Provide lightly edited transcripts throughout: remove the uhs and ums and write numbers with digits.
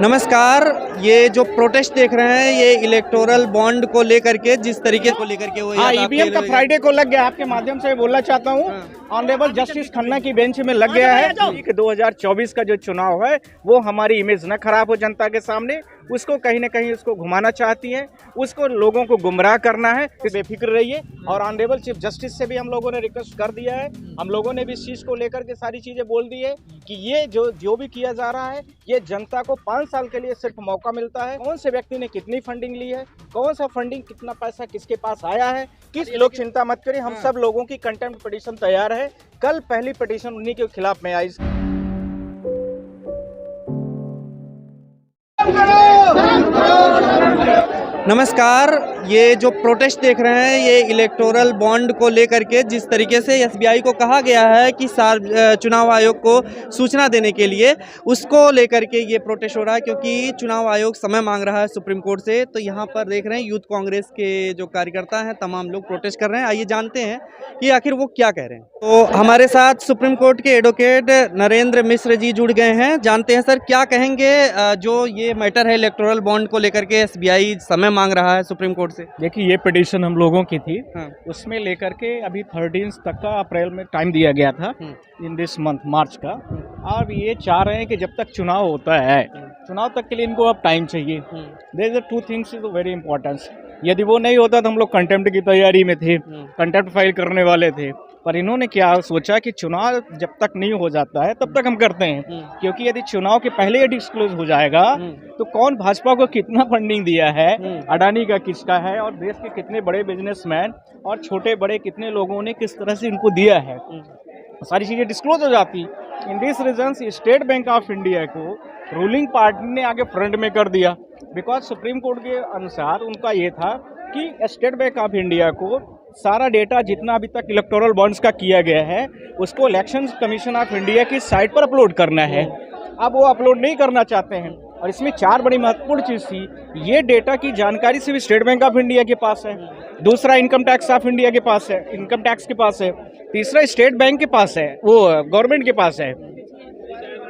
नमस्कार। ये जो प्रोटेस्ट देख रहे हैं ये इलेक्टोरल बॉन्ड को लेकर के, जिस तरीके को लेकर के वो ईवीएम का फ्राइडे को लग गया। आपके माध्यम से बोलना चाहता हूँ, ऑनरेबल जस्टिस खन्ना की बेंच में लग गया है कि 2024 का जो चुनाव है वो हमारी इमेज न खराब हो जनता के सामने, उसको कहीं ना कहीं उसको घुमाना चाहती है, उसको लोगों को गुमराह करना है। बेफिक्र रहिए। और ऑनरेबल चीफ जस्टिस से भी हम लोगों ने रिक्वेस्ट कर दिया है, हम लोगों ने भी इस चीज़ को लेकर के सारी चीज़ें बोल दी है कि ये जो भी किया जा रहा है ये जनता को 5 साल के लिए सिर्फ मौका मिलता है। कौन से व्यक्ति ने कितनी फंडिंग ली है, कौन सा फंडिंग, कितना पैसा किसके पास आया है, किस लोग चिंता मत करिए, हम सब लोगों की कंटेम्प्ट पिटीशन तैयार है। कल पहली पिटीशन उन्हीं के खिलाफ में आई। नमस्कार। ये जो प्रोटेस्ट देख रहे हैं ये इलेक्टोरल बॉन्ड को लेकर के, जिस तरीके से एसबीआई को कहा गया है कि चुनाव आयोग को सूचना देने के लिए, उसको लेकर के ये प्रोटेस्ट हो रहा है क्योंकि चुनाव आयोग समय मांग रहा है सुप्रीम कोर्ट से। तो यहाँ पर देख रहे हैं यूथ कांग्रेस के जो कार्यकर्ता हैं तमाम लोग प्रोटेस्ट कर रहे हैं। आइए जानते हैं कि आखिर वो क्या कह रहे हैं। तो हमारे साथ सुप्रीम कोर्ट के एडवोकेट नरेंद्र मिश्र जी जुड़ गए हैं। जानते हैं सर क्या कहेंगे जो ये मैटर है इलेक्टोरल बॉन्ड को लेकर के, एसबीआई समय मांग रहा है सुप्रीम कोर्ट से। देखिए ये पिटीशन हम लोगों की थी, उसमें लेकर के अभी 13 तक का अप्रैल में टाइम दिया गया था इन दिस मंथ मार्च का। अब ये चाह रहे हैं कि जब तक चुनाव होता है, चुनाव तक के लिए इनको अब टाइम चाहिए। There is 2 things is very important. यदि वो नहीं होता तो हम लोग कंटेम्प्ट की तैयारी में थे, कंटेम्प्ट फाइल करने वाले थे, पर इन्होंने क्या सोचा कि चुनाव जब तक नहीं हो जाता है तब तक हम करते हैं, क्योंकि यदि चुनाव के पहले ये डिस्क्लोज हो जाएगा तो कौन भाजपा को कितना फंडिंग दिया है, अडानी का किसका है, और देश के कितने बड़े बिजनेसमैन और छोटे बड़े कितने लोगों ने किस तरह से इनको दिया है, सारी चीज़ें डिस्क्लोज हो जाती। In this reasons state bank of India को रूलिंग पार्टी ने आगे फ्रंट में कर दिया, बिकॉज सुप्रीम कोर्ट के अनुसार उनका ये था कि स्टेट बैंक ऑफ इंडिया को सारा डेटा जितना अभी तक इलेक्टोरल बॉन्ड्स का किया गया है उसको इलेक्शन कमीशन ऑफ इंडिया की साइट पर अपलोड करना है। अब वो अपलोड नहीं करना चाहते हैं, और इसमें 4 बड़ी महत्वपूर्ण चीज़ थी। ये डेटा की जानकारी सिर्फ स्टेट बैंक ऑफ इंडिया के पास है, दूसरा इनकम टैक्स ऑफ इंडिया के पास है, इनकम टैक्स के पास है, तीसरा स्टेट बैंक के पास है, वो गवर्नमेंट के पास है।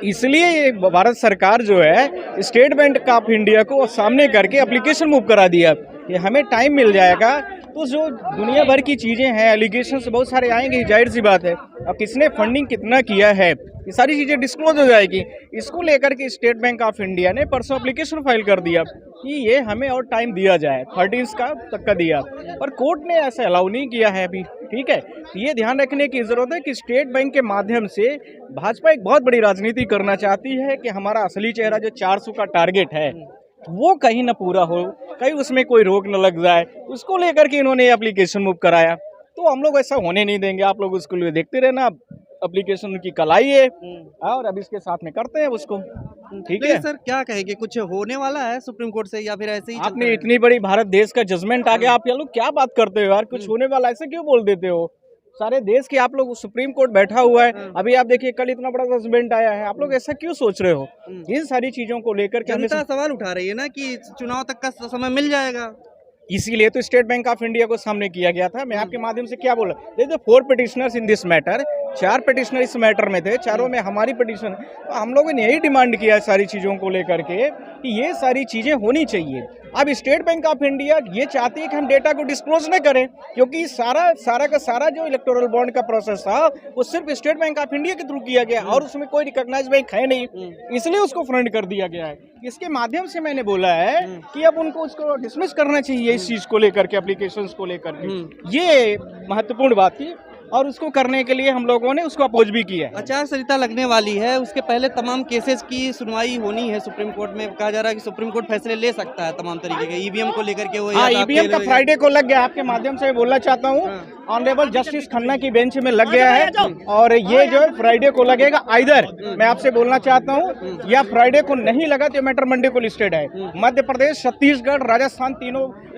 इसलिए भारत सरकार जो है स्टेट बैंक ऑफ इंडिया को सामने करके एप्लीकेशन मूव करा दिया कि हमें टाइम मिल जाएगा तो जो दुनिया भर की चीज़ें हैं, एलिगेशन बहुत सारे आएंगे, जाहिर सी बात है। अब किसने फंडिंग कितना किया है ये सारी चीज़ें डिस्क्लोज हो जाएगी। इसको लेकर के स्टेट बैंक ऑफ इंडिया ने परसों एप्लीकेशन फाइल कर दिया कि ये हमें और टाइम दिया जाए, 13 तक का दिया, पर कोर्ट ने ऐसा अलाउ नहीं किया है अभी। ठीक है, तो ये ध्यान रखने की ज़रूरत है कि स्टेट बैंक के माध्यम से भाजपा एक बहुत बड़ी राजनीति करना चाहती है कि हमारा असली चेहरा जो 400 का टारगेट है वो कहीं ना पूरा हो, कहीं उसमें कोई रोक न लग जाए, उसको लेकर के इन्होंने एप्लीकेशन मूव कराया। तो हम लोग ऐसा होने नहीं देंगे, आप लोग उसको लिए देखते रहना। एप्लीकेशन उनकी कल आई है और अब इसके साथ में करते हैं उसको। ठीक है सर, क्या कहेंगे, कुछ होने वाला है सुप्रीम कोर्ट से या फिर ऐसे ही? आपने इतनी बड़ी भारत देश का जजमेंट आ गया, आप लोग क्या बात करते हो यार, कुछ होने वाला ऐसे क्यों बोल देते हो? सारे देश के आप लोग, सुप्रीम कोर्ट बैठा हुआ है, अभी आप देखिए कल इतना बड़ा जजमेंट आया है, आप लोग ऐसा क्यों सोच रहे हो? इन सारी चीजों को लेकर के जनता सवाल उठा रही है ना कि चुनाव तक का समय मिल जाएगा, इसीलिए तो स्टेट बैंक ऑफ इंडिया को सामने किया गया था। मैं आपके माध्यम से क्या बोला, देखिए 4 petitioners in this matter, 4 petitioner इस मैटर में थे, चारों में हमारी पिटिशन। तो हम लोगों ने यही डिमांड किया सारी चीज़ों को लेकर के कि ये सारी चीज़ें होनी चाहिए। अब स्टेट बैंक ऑफ इंडिया ये चाहती है कि हम डेटा को डिस्क्लोज न करें, क्योंकि सारा का सारा जो इलेक्टोरल बॉन्ड का प्रोसेस था वो सिर्फ स्टेट बैंक ऑफ इंडिया के थ्रू किया गया और उसमें कोई रिकॉग्नाइज बैंक है नहीं, इसलिए उसको फ्रंट कर दिया गया है। इसके माध्यम से मैंने बोला है कि अब उनको उसको डिसमिस करना चाहिए इस चीज़ को लेकर के, एप्लीकेशंस को लेकर के। ये महत्वपूर्ण बात थी और उसको करने के लिए हम लोगों ने उसको अपोज भी किया है। आचार संहिता लगने वाली है, उसके पहले तमाम केसेस की सुनवाई होनी है सुप्रीम कोर्ट में। कहा जा रहा है कि सुप्रीम कोर्ट फैसले ले सकता है तमाम तरीके के, ईवीएम को लेकर के। वो ईवीएम का फ्राइडे को लग गया। आपके माध्यम से बोलना चाहता हूँ, ऑनरेबल जस्टिस खन्ना की बेंच में लग गया है और ये जो है फ्राइडे को लगेगा। आइदर मैं आपसे बोलना चाहता हूँ या फ्राइडे को नहीं लगा तो मैटर मंडे को लिस्टेड है। मध्य प्रदेश, छत्तीसगढ़, राजस्थान,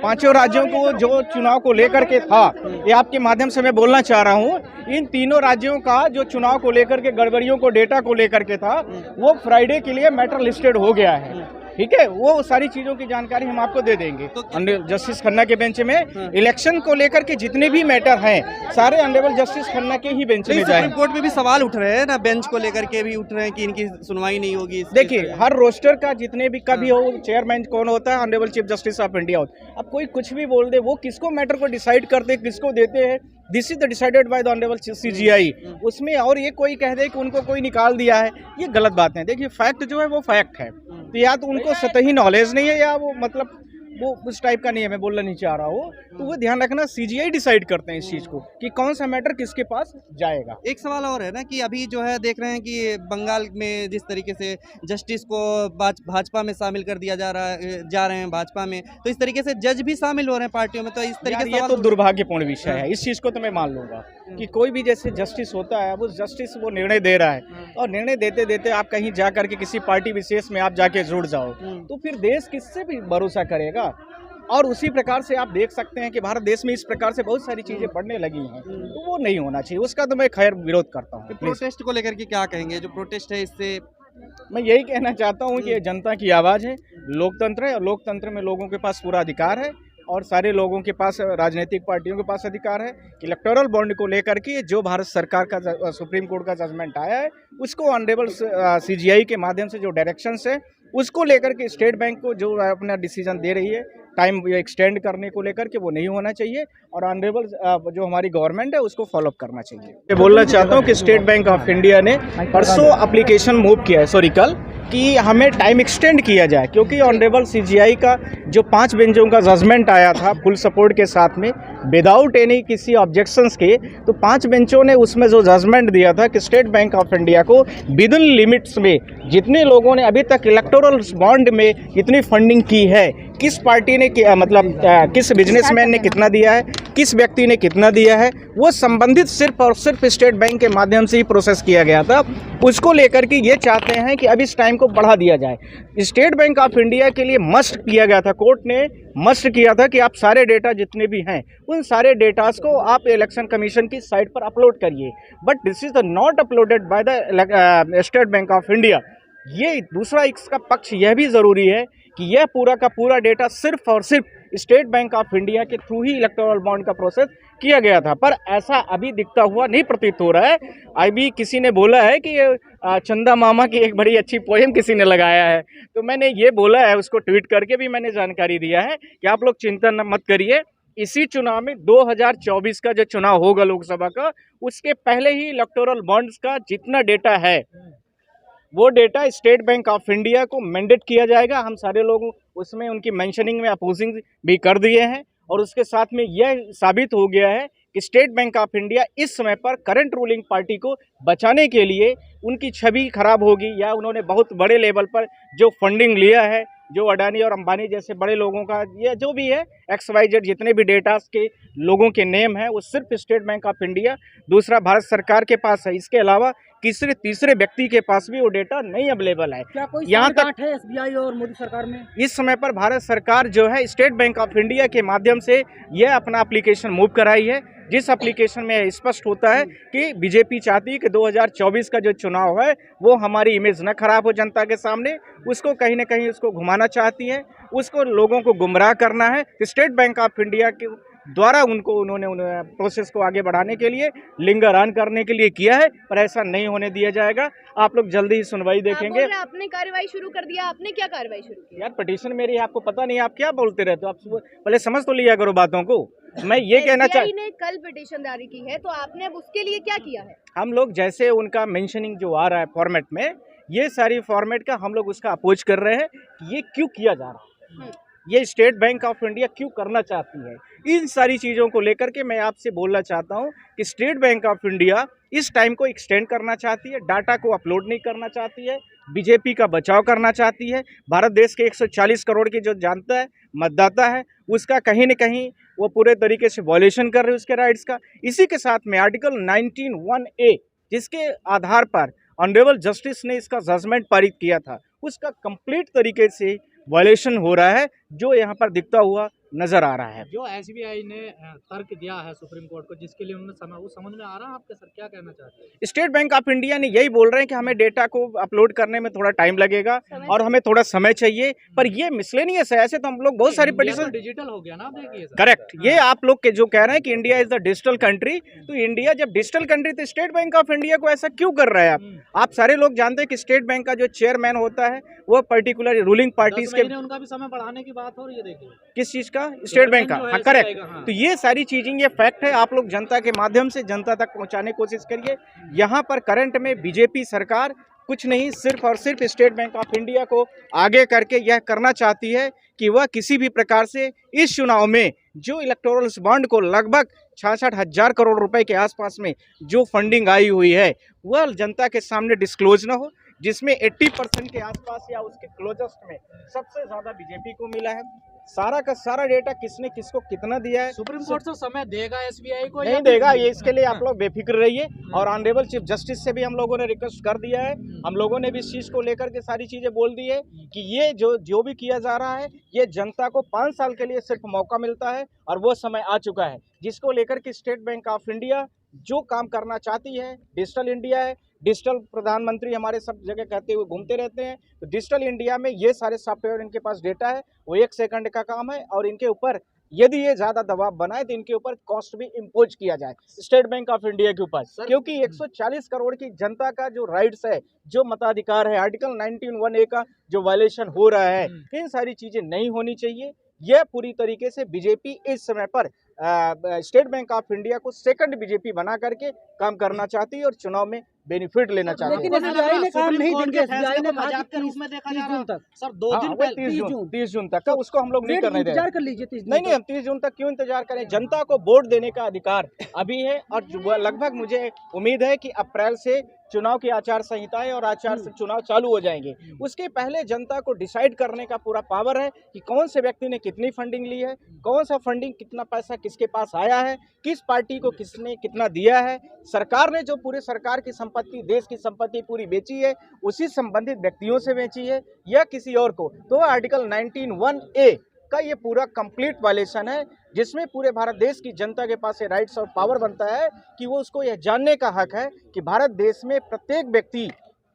पांचों राज्यों को जो चुनाव को लेकर के था, ये आपके माध्यम से मैं बोलना चाह रहा हूँ, इन तीनों राज्यों का जो चुनाव को लेकर के गड़बड़ियों को, डेटा को लेकर के था, वो फ्राइडे के लिए मैटर लिस्टेड हो गया है। ठीक है, वो सारी चीजों की जानकारी हम आपको दे देंगे। तो जस्टिस खन्ना के बेंच में इलेक्शन को लेकर के जितने भी मैटर हैं सारे ऑनरेबल जस्टिस खन्ना के ही बेंच में सुप्रीम जाएंगे। कोर्ट में भी सवाल उठ रहे हैं ना, बेंच को लेकर के भी उठ रहे हैं कि इनकी सुनवाई नहीं होगी। देखिए, हर रोस्टर का जितने भी कभी हो चेयरमैन कौन होता है, honourable chief justice of India होता है। अब कोई कुछ भी बोल दे, वो किसको मैटर को डिसाइड करते हैं, किसको देते हैं, this is the decided by the honourable CGI. उसमें और ये कोई कह दे कि उनको कोई निकाल दिया है, ये गलत बात है। देखिए, फैक्ट जो है वो फैक्ट है, तो या तो उनको सतही नॉलेज नहीं है या वो मतलब वो उस टाइप का नहीं है, मैं बोलना नहीं चाह रहा हूँ। तो वो ध्यान रखना, सीजीआई डिसाइड करते हैं इस चीज़ को कि कौन सा मैटर किसके पास जाएगा। एक सवाल और है ना कि अभी जो है देख रहे हैं कि बंगाल में जिस तरीके से जस्टिस को भाजपा में शामिल कर दिया जा रहे हैं भाजपा में, तो इस तरीके से जज भी शामिल हो रहे हैं पार्टियों में, तो इस तरीके से ये तो दुर्भाग्यपूर्ण विषय है। इस चीज़ को तो मैं मान लूंगा कि कोई भी जैसे जस्टिस होता है, वो जस्टिस वो निर्णय दे रहा है और निर्णय देते देते आप कहीं जा करके किसी पार्टी विशेष में आप जाके जुड़ जाओ, तो फिर देश किससे भी भरोसा करेगा। और उसी प्रकार से आप देख सकते हैं कि भारत देश में इस प्रकार से बहुत सारी चीजें बढ़ने लगी हैं, तो वो नहीं होना चाहिए। उसका तो मैं खैर विरोध करता हूँ। प्रोटेस्ट को लेकर के क्या कहेंगे? जो प्रोटेस्ट है इससे मैं यही कहना चाहता हूँ कि ये जनता की आवाज़ है, लोकतंत्र है और लोकतंत्र में लोगों के पास पूरा अधिकार है और सारे लोगों के पास, राजनीतिक पार्टियों के पास अधिकार है कि इलेक्टोरल बॉन्ड को लेकर के जो भारत सरकार का सुप्रीम कोर्ट का जजमेंट आया है उसको ऑनरेबल सीजीआई के माध्यम से जो डायरेक्शंस है उसको लेकर के स्टेट बैंक को जो अपना डिसीजन दे रही है टाइम एक्सटेंड करने को लेकर के, वो नहीं होना चाहिए और ऑनरेबल जो हमारी गवर्नमेंट है उसको फॉलोअप करना चाहिए। मैं बोलना चाहता हूँ कि स्टेट बैंक ऑफ इंडिया ने परसों एप्लीकेशन मूव किया है, सॉरी कल, कि हमें टाइम एक्सटेंड किया जाए, क्योंकि ऑनरेबल सीजीआई का जो 5 बेंचों का जजमेंट आया था फुल सपोर्ट के साथ में विदाउट एनी किसी ऑब्जेक्शंस के, तो 5 बेंचों ने उसमें जो जजमेंट दिया था कि स्टेट बैंक ऑफ इंडिया को विद इन लिमिट्स में जितने लोगों ने अभी तक इलेक्टोरल बॉन्ड में इतनी फंडिंग की है, किस पार्टी ने मतलब किस बिजनेसमैन ने कितना दिया है, किस व्यक्ति ने कितना दिया है, वो संबंधित सिर्फ और सिर्फ स्टेट बैंक के माध्यम से ही प्रोसेस किया गया था। उसको लेकर के ये चाहते हैं कि अब इस टाइम को बढ़ा दिया जाए। स्टेट बैंक ऑफ इंडिया के लिए मस्ट किया गया था, कोर्ट ने मस्ट किया था कि आप सारे डेटा जितने भी हैं उन सारे डेटास को आप इलेक्शन कमीशन की साइट पर अपलोड करिए, but this is not uploaded by the state bank of India. ये दूसरा इसका पक्ष यह भी ज़रूरी है कि यह पूरा का पूरा डेटा सिर्फ और सिर्फ स्टेट बैंक ऑफ इंडिया के थ्रू ही इलेक्टोरल बॉन्ड का प्रोसेस किया गया था, पर ऐसा अभी दिखता हुआ नहीं प्रतीत हो रहा है। अभी किसी ने बोला है कि ये चंदा मामा की एक बड़ी अच्छी पोएम किसी ने लगाया है, तो मैंने ये बोला है, उसको ट्वीट करके भी मैंने जानकारी दिया है कि आप लोग चिंता मत करिए, इसी चुनाव में 2024 का जो चुनाव होगा लोकसभा का, उसके पहले ही इलेक्टोरल बॉन्ड्स का जितना डेटा है वो data state bank of India को मैंडेट किया जाएगा। हम सारे लोग उसमें उनकी मेंशनिंग में अपोजिंग भी कर दिए हैं और उसके साथ में यह साबित हो गया है कि स्टेट बैंक ऑफ इंडिया इस समय पर करंट रूलिंग पार्टी को बचाने के लिए, उनकी छवि खराब होगी या उन्होंने बहुत बड़े लेवल पर जो फंडिंग लिया है, जो अडानी और अंबानी जैसे बड़े लोगों का, ये जो भी है XYZ जितने भी डेटास के लोगों के नेम हैं वो सिर्फ स्टेट बैंक ऑफ इंडिया, दूसरा भारत सरकार के पास है। इसके अलावा किसी तीसरे व्यक्ति के पास भी वो डेटा नहीं अवेलेबल है। क्या कोई यहाँ तक है SBI और मोदी सरकार में? इस समय पर भारत सरकार जो है स्टेट बैंक ऑफ इंडिया के माध्यम से यह अपना एप्लीकेशन मूव कराई है, जिस एप्लीकेशन में स्पष्ट होता है कि बीजेपी चाहती है कि 2024 का जो चुनाव है वो हमारी इमेज न खराब हो जनता के सामने, उसको कहीं ना कहीं उसको घुमाना चाहती है, उसको लोगों को गुमराह करना है। स्टेट बैंक ऑफ इंडिया के द्वारा उन्होंने प्रोसेस को आगे बढ़ाने के लिए लिंगर ऑन करने के लिए किया है, पर ऐसा नहीं होने दिया जाएगा। आप लोग जल्दी ही सुनवाई देखेंगे। आपने कार्रवाई शुरू कर दिया, आपने क्या कार्रवाई शुरू की? यार पिटीशन मेरी है, आपको पता नहीं, आप क्या बोलते रहते हो, आप पहले समझ तो लिया करो बातों को। मैं ये कहना ने कल पिटीशन जारी की है, तो आपने अब उसके लिए क्या किया है? हम लोग जैसे उनका मेंशनिंग जो आ रहा है फॉर्मेट में, ये सारी फॉर्मेट का हम लोग उसका अपोज कर रहे हैं कि ये क्यों किया जा रहा है, ये स्टेट बैंक ऑफ इंडिया क्यों करना चाहती है। इन सारी चीज़ों को लेकर के मैं आपसे बोलना चाहता हूं कि स्टेट बैंक ऑफ इंडिया इस टाइम को एक्सटेंड करना चाहती है, डाटा को अपलोड नहीं करना चाहती है, बीजेपी का बचाव करना चाहती है। भारत देश के 140 करोड़ की जो जानता है मतदाता है, उसका कहीं न कहीं वो पूरे तरीके से वॉयलेशन कर रहे हैं उसके राइट्स का। इसी के साथ में आर्टिकल 19(1)(a जिसके आधार पर ऑनरेबल जस्टिस ने इसका जजमेंट पारित किया था, उसका कंप्लीट तरीके से वायलेशन हो रहा है, जो यहाँ पर दिखता हुआ नजर आ रहा है। जो एसबीआई ने तर्क दिया है सुप्रीम कोर्ट को, जिसके लिए उन्होंने समय, वो समझ में आ रहा है आपके? सर क्या कहना चाहते हैं? स्टेट बैंक ऑफ इंडिया ने यही बोल रहे हैं कि हमें डेटा को अपलोड करने में थोड़ा टाइम लगेगा और हमें थोड़ा समय चाहिए, पर ये मिसलेनियस है। ऐसे तो हम लोग बहुत सारी पिटीशन, डिजिटल हो गया ना, देखिए सर। करेक्ट, ये आप लोग के जो कह रहे हैं कि India is the digital country, तो इंडिया जब डिजिटल कंट्री तो स्टेट बैंक ऑफ इंडिया को ऐसा क्यों कर रहा है? आप सारे लोग जानते हैं कि स्टेट बैंक का जो चेयरमैन होता है वो पर्टिकुलर रूलिंग पार्टीज के, उनका भी समय बढ़ाने की बात हो रही है, देखिए किस चीज का, स्टेट बैंक का, हाँ करेक्ट। हाँ। तो ये सारी चीजें, ये फैक्ट है, आप लोग जनता के माध्यम से जनता तक पहुंचाने की कोशिश करिए। यहाँ पर करंट में बीजेपी सरकार कुछ नहीं, सिर्फ और सिर्फ स्टेट बैंक ऑफ इंडिया को आगे करके यह करना चाहती है कि वह किसी भी प्रकार से इस चुनाव में जो इलेक्टोरल बॉन्ड को लगभग 66,000 करोड़ रुपए के आसपास में जो फंडिंग आई हुई है वह जनता के सामने डिस्क्लोज ना हो, जिसमें 80% के आसपास या उसके क्लोजेस्ट में सबसे ज्यादा बीजेपी को मिला है। सारा का सारा डेटा किसने किसको कितना दिया है, सुप्रीम कोर्ट से समय देगा एसबीआई को? नहीं देगा, ये इसके लिए आप लोग बेफिक्र रहिए। और ऑनरेबल चीफ जस्टिस से भी हम लोगों ने रिक्वेस्ट कर दिया है, हम लोगों ने भी इस चीज को लेकर के सारी चीजें बोल दी है कि ये जो भी किया जा रहा है ये जनता को 5 साल के लिए सिर्फ मौका मिलता है और वो समय आ चुका है, जिसको लेकर के स्टेट बैंक ऑफ इंडिया जो काम करना चाहती है, डिजिटल इंडिया है, डिजिटल प्रधानमंत्री हमारे सब जगह कहते हुए घूमते रहते हैं, तो डिजिटल इंडिया में ये सारे सॉफ्टवेयर इनके पास डेटा है, वो 1 सेकंड का काम है और इनके ऊपर यदि ये ज्यादा दबाव बनाए तो इनके ऊपर कॉस्ट भी इम्पोज किया जाए स्टेट बैंक ऑफ इंडिया के ऊपर, क्योंकि 140 करोड़ की जनता का जो राइट्स है, जो मताधिकार है, आर्टिकल 19(1)(a) का जो वायलेशन हो रहा है, इन सारी चीजें नहीं होनी चाहिए। यह पूरी तरीके से बीजेपी इस समय पर स्टेट बैंक ऑफ इंडिया को सेकंड बीजेपी बना करके काम करना चाहती है और चुनाव में बेनिफिट लेना चाहती है। लेकिन एसबीआई ने कहा नहीं देंगे, एसबीआई ने मजाक के रूप में देखा जा रहा है सर। 2 दिन पहले 30 जून तक का उसको हम लोग नहीं करने देंगे। कर लीजिए, नहीं, हम 30 जून तक क्यों इंतजार करें? जनता को वोट देने का अधिकार अभी है और लगभग मुझे उम्मीद है कि अप्रैल से चुनाव की आचार संहिताएं और चुनाव चालू हो जाएंगे। उसके पहले जनता को डिसाइड करने का पूरा पावर है कि कौन से व्यक्ति ने कितनी फंडिंग ली है, कौन सा फंडिंग, कितना पैसा किसके पास आया है, किस पार्टी को किसने कितना दिया है। सरकार ने जो पूरे सरकार की संपत्ति, देश की संपत्ति पूरी बेची है, उसी संबंधित व्यक्तियों से बेची है या किसी और को, तो आर्टिकल 19(1)(a) का ये पूरा कंप्लीट वायलेशन है, जिसमें पूरे भारत देश की जनता के पास ये राइट्स और पावर बनता है कि वो उसको यह जानने का हक है कि भारत देश में प्रत्येक व्यक्ति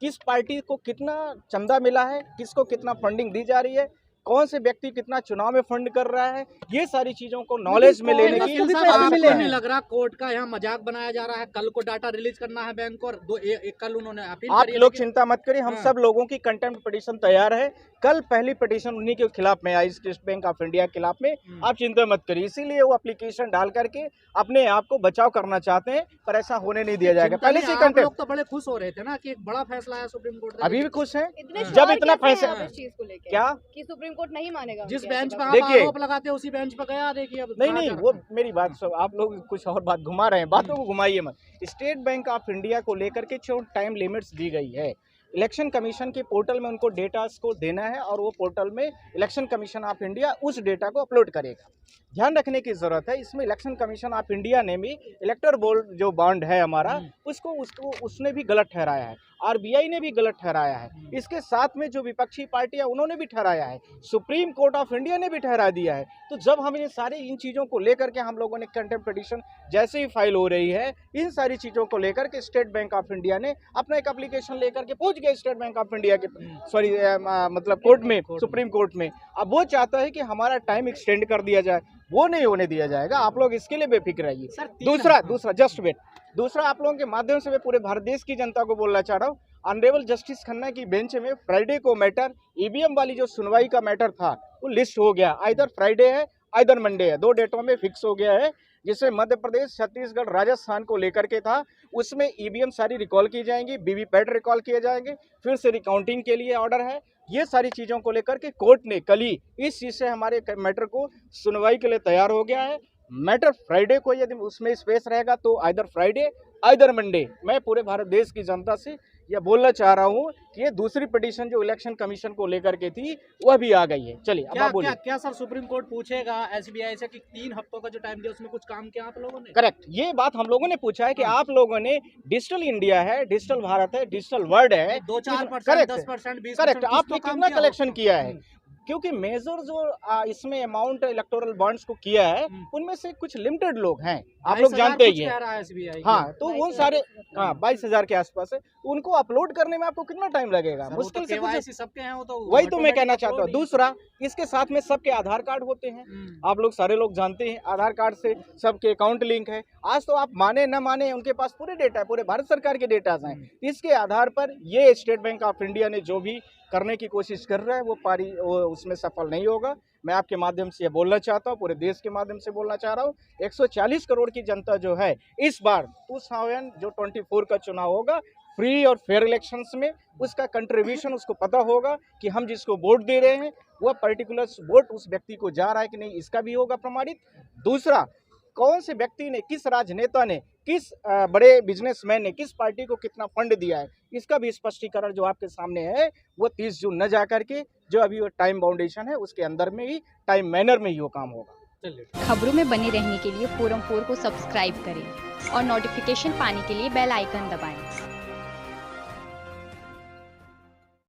किस पार्टी को कितना चंदा मिला है, किसको कितना फंडिंग दी जा रही है, कौन से व्यक्ति कितना चुनाव में फंड कर रहा है, ये सारी चीजों को नॉलेज में लेने की नहीं लग रहा कोर्ट का यहाँ मजाक बनाया जा रहा है। कल को डाटा रिलीज करना है बैंक को और कल उन्होंने अपील आप लोग चिंता मत करिए, हम सब लोगों की कंटेम्प्ट पिटीशन तैयार है। कल पहली पिटीशन उन्हीं के खिलाफ में आई, स्टेट बैंक ऑफ इंडिया के खिलाफ में, आप चिंता मत करिए। इसीलिए वो एप्लीकेशन डाल करके अपने आप को बचाव करना चाहते हैं, पर ऐसा होने नहीं दिया जाएगा। पहले से कंटेम्प्ट, लोग तो बड़े खुश हो रहे थे ना कि एक बड़ा फैसला है सुप्रीम कोर्ट का। अभी भी खुश है जब इतना फैसला क्या कि सुप्रीम कोर्ट नहीं मानेगा, जिस बेंच पे आप देखिए, आरोप लगाते हैं उसी बेंच पे गया। देखिए अब नहीं, वो मेरी बात सब आप लोग कुछ और बात घुमा रहे हैं, बातों को घुमाइए मत। स्टेट बैंक ऑफ इंडिया को लेकर के जो टाइम लिमिट्स दी गई है, इलेक्शन कमीशन के पोर्टल में उनको डेटा को देना है और वो पोर्टल में इलेक्शन कमीशन ऑफ इंडिया उस डेटा को अपलोड करेगा। ध्यान रखने की जरूरत है, इसमें इलेक्शन कमीशन ऑफ इंडिया ने भी इलेक्टर बोर्ड जो बॉन्ड है हमारा, उसने भी गलत ठहराया है, आरबीआई ने भी गलत ठहराया है, इसके साथ में जो विपक्षी पार्टियां उन्होंने भी ठहराया है, सुप्रीम कोर्ट ऑफ इंडिया ने भी ठहरा दिया है। तो जब हम इन सारी इन चीज़ों को लेकर के हम लोगों ने कंटेम्प्ट पिटीशन जैसे ही फाइल हो रही है, इन सारी चीज़ों को लेकर के स्टेट बैंक ऑफ इंडिया ने अपना एक एप्लीकेशन लेकर के पहुंच गया स्टेट बैंक ऑफ इंडिया के मतलब कोर्ट में, सुप्रीम कोर्ट में। अब वो चाहता है कि हमारा टाइम एक्सटेंड कर दिया जाए, वो नहीं होने दिया जाएगा। आप लोग इसके लिए बेफिक्र रहिए। दूसरा जस्ट वेट, दूसरा आप लोगों के माध्यम से मैं पूरे भारत देश की जनता को बोलना चाह रहा हूँ, ऑनरेबल जस्टिस खन्ना की बेंच में फ्राइडे को मैटर, ईवीएम वाली जो सुनवाई का मैटर था वो लिस्ट हो गया, आइदर फ्राइडे है आइदर मंडे है, 2 डेटों में फिक्स हो गया है। जिसमें मध्य प्रदेश, छत्तीसगढ़, राजस्थान को लेकर के था, उसमें ईवीएम सारी रिकॉल की जाएंगी, वीवीपैट रिकॉल किए जाएंगे, फिर से रिकाउंटिंग के लिए ऑर्डर है। ये सारी चीज़ों को लेकर के कोर्ट ने कल ही इस चीज़ से हमारे मैटर को सुनवाई के लिए तैयार हो गया है। मैटर फ्राइडे को यदि उसमें स्पेस रहेगा तो आइदर फ्राइडे आइदर मंडे। मैं पूरे भारत देश की जनता से यह बोलना चाह रहा हूँ कि ये दूसरी पिटीशन जो इलेक्शन कमीशन को लेकर के थी वह भी आ गई है। चलिए अब आप बोलिए। क्या सर सुप्रीम कोर्ट पूछेगा एसबीआई से कि 3 हफ्तों का जो टाइम दिया उसमें कुछ काम किया आप लोगों ने? करेक्ट, ये बात हम लोगों ने पूछा है कि आप लोगों ने डिजिटल इंडिया है, डिजिटल भारत है, डिजिटल वर्ल्ड है, 2-4%, 10%, 20%, करेक्ट, आपने कितना कलेक्शन किया है? क्योंकि मेजर जो इसमें अमाउंट इलेक्टोरल बॉन्ड्स को किया है उनमें से कुछ लिमिटेड लोग हैं, आप लोग जानते ही हैं। SBI हाँ, तो वो सारे 22,000 के आसपास है, उनको अपलोड करने में आपको कितना टाइम लगेगा? मुश्किल से कुछ सबके हैं, वो तो वही तो मैं कहना चाहता हूँ। दूसरा, इसके साथ में सबके आधार कार्ड होते हैं, आप लोग सारे लोग जानते हैं, आधार कार्ड से सबके अकाउंट लिंक है। आज तो आप माने न माने, उनके पास पूरे डेटा है, पूरे भारत सरकार के डेटा हैं। इसके आधार पर ये स्टेट बैंक ऑफ इंडिया ने जो भी करने की कोशिश कर रहा है वो उसमें सफल नहीं होगा। मैं आपके माध्यम से ये बोलना चाहता हूँ, पूरे देश के माध्यम से बोलना चाह रहा हूँ, 140 करोड़ की जनता जो है इस बार 2024 का चुनाव होगा फ्री और फेयर इलेक्शंस में, उसका कंट्रीब्यूशन उसको पता होगा कि हम जिसको वोट दे रहे हैं वह पर्टिकुलर वोट उस व्यक्ति को जा रहा है कि नहीं, इसका भी होगा प्रमाणित। दूसरा, कौन से व्यक्ति ने, किस राजनेता ने, किस बड़े बिजनेसमैन ने किस पार्टी को कितना फंड दिया है, इसका भी स्पष्टीकरण जो आपके सामने है वो 30 जून न जा करके जो अभी वो टाइम बाउंडेशन है उसके अंदर में ही, टाइम मैनर में ही वो काम होगा। खबरों में बने रहने के लिए फोरम 4 को सब्सक्राइब करें और नोटिफिकेशन पाने के लिए बेल आइकन दबाएं।